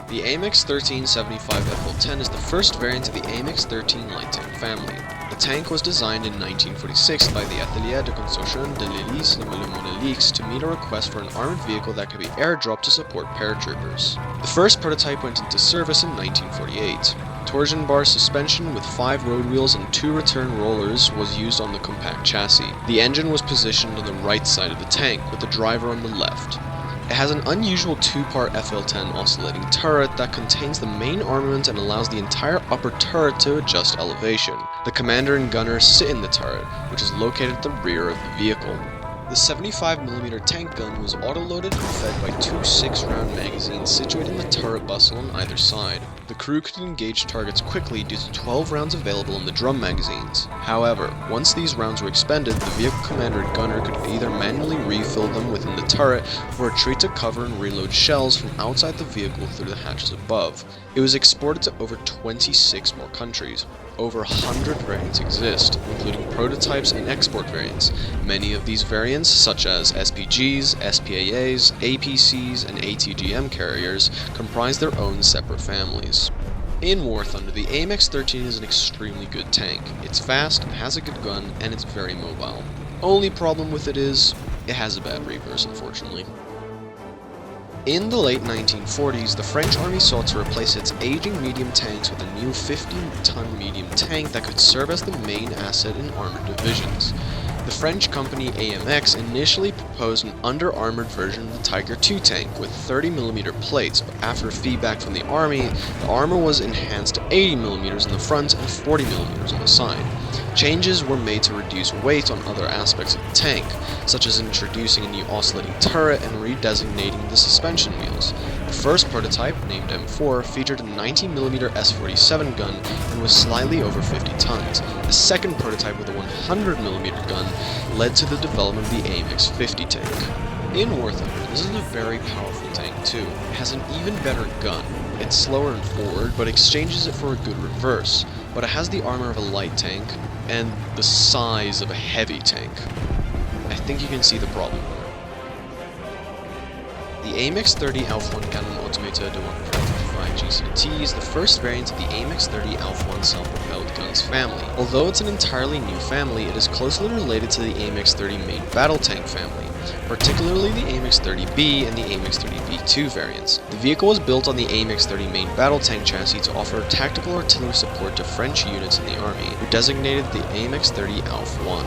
The AMX-13 75 FL10 is the first variant of the AMX-13 light tank family. The tank was designed in 1946 by the Atelier de Construction de l'Hélice le Monolix to meet a request for an armored vehicle that could be airdropped to support paratroopers. The first prototype went into service in 1948. Torsion bar suspension with 5 road wheels and 2 return rollers was used on the compact chassis. The engine was positioned on the right side of the tank, with the driver on the left. It has an unusual 2-part FL10 oscillating turret that contains the main armament and allows the entire upper turret to adjust elevation. The commander and gunner sit in the turret, which is located at the rear of the vehicle. The 75mm tank gun was auto-loaded and fed by 2 6-round magazines situated in the turret bustle on either side. The crew could engage targets quickly due to 12 rounds available in the drum magazines. However, once these rounds were expended, the vehicle commander and gunner could either manually refill them within the turret or retreat to cover and reload shells from outside the vehicle through the hatches above. It was exported to over 26 more countries. Over 100 variants exist, including prototypes and export variants. Many of these variants, such as SPGs, SPAAs, APCs, and ATGM carriers, comprise their own separate families. In War Thunder, the AMX-13 is an extremely good tank. It's fast, has a good gun, and it's very mobile. Only problem with it is, it has a bad reverse, unfortunately. In the late 1940s, the French army sought to replace its aging medium tanks with a new 15-ton medium tank that could serve as the main asset in armored divisions. The French company AMX initially proposed an under-armored version of the Tiger II tank with 30mm plates, but after feedback from the army, the armor was enhanced to 80mm in the front and 40mm on the side. Changes were made to reduce weight on other aspects of the tank, such as introducing a new oscillating turret and redesignating the suspension wheels. The first prototype, named M4, featured a 90mm S47 gun and was slightly over 50 tons. The second prototype with a 100mm gun led to the development of the AMX tank. In War Thunder, this is a very powerful tank too. It has an even better gun. It's slower in forward, but exchanges it for a good reverse. But it has the armor of a light tank, and the size of a heavy tank. I think you can see the problem here. The AMX-30 AuF1 Cannon Automated de 155 GCT is the first variant of the AMX-30 AuF1 self-propelled guns family. Although it's an entirely new family, it is closely related to the AMX-30 main battle tank family, particularly the AMX-30B and the AMX-30B2 variants. The vehicle was built on the AMX-30 main battle tank chassis to offer tactical artillery support to French units in the army, who designated the AMX-30 AuF1.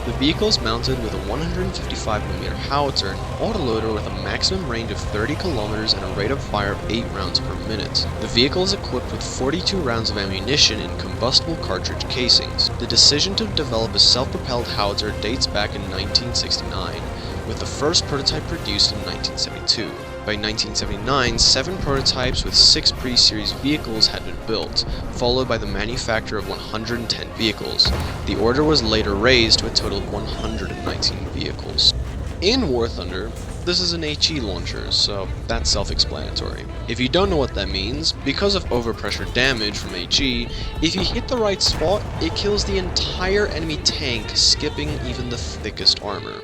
The vehicle is mounted with a 155mm howitzer and autoloader with a maximum range of 30 km and a rate of fire of 8 rounds per minute. The vehicle is equipped with 42 rounds of ammunition in combustible cartridge casings. The decision to develop a self-propelled howitzer dates back in 1969, with the first prototype produced in 1972. By 1979, 7 prototypes with 6 pre-series vehicles had been built, followed by the manufacture of 110 vehicles. The order was later raised to a total of 119 vehicles. In War Thunder, this is an HE launcher, so that's self-explanatory. If you don't know what that means, because of overpressure damage from HE, if you hit the right spot, it kills the entire enemy tank, skipping even the thickest armor.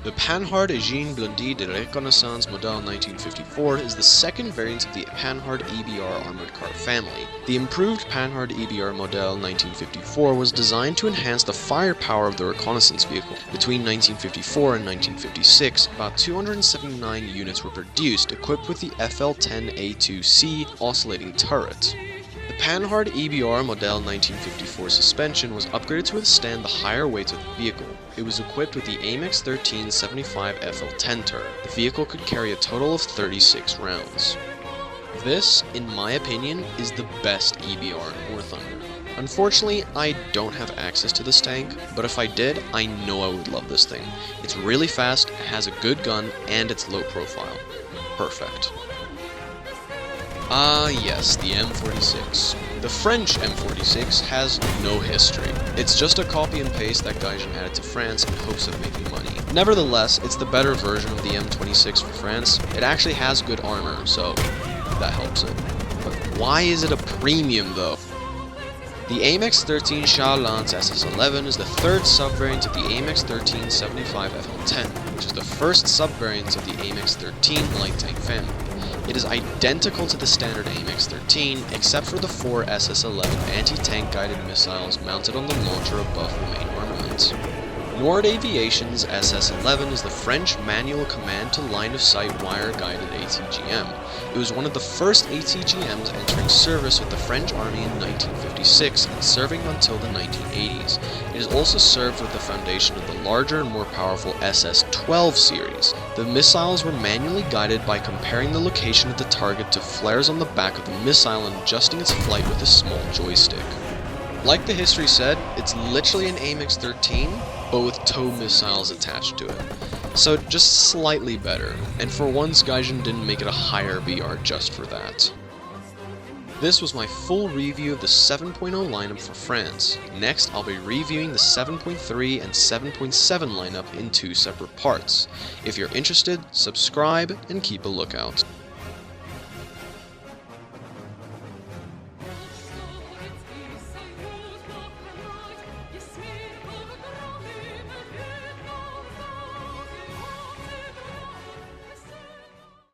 The Panhard Engine Blindé de Reconnaissance Model 1954 is the second variant of the Panhard E.B.R armored car family. The improved Panhard E.B.R Model 1954 was designed to enhance the firepower of the reconnaissance vehicle. Between 1954 and 1956, about 279 units were produced, equipped with the FL10A2C oscillating turret. The Panhard E.B.R Model 1954 suspension was upgraded to withstand the higher weights of the vehicle. It was equipped with the AMX-13 75 FL10 turret. The vehicle could carry a total of 36 rounds. This, in my opinion, is the best E.B.R in War Thunder. Unfortunately, I don't have access to this tank, but if I did, I know I would love this thing. It's really fast, has a good gun, and it's low profile. Perfect. Yes, the M46. The French M46 has no history. It's just a copy and paste that Gaijin added to France in hopes of making money. Nevertheless, it's the better version of the M26 for France. It actually has good armor, so that helps it. But why is it a premium though? The AMX-13 Char Lance SS.11 is the third subvariant of the AMX-13 75 FL10. which is the first sub-variant of the AMX-13 light tank family. It is identical to the standard AMX-13, except for the 4 SS.11 anti-tank guided missiles mounted on the launcher above the main armament. Nord Aviation's SS.11 is the French manual command-to-line-of-sight wire-guided ATGM. It was one of the first ATGMs entering service with the French Army in 1956 and serving until the 1980s. It has also served with the foundation of the larger and more powerful SS.12 series. The missiles were manually guided by comparing the location of the target to flares on the back of the missile and adjusting its flight with a small joystick. Like the history said, it's literally an AMX-13, but with tow missiles attached to it. So just slightly better, and for once Gaijin didn't make it a higher BR just for that. This was my full review of the 7.0 lineup for France. Next, I'll be reviewing the 7.3 and 7.7 lineup in 2 separate parts. If you're interested, subscribe and keep a lookout.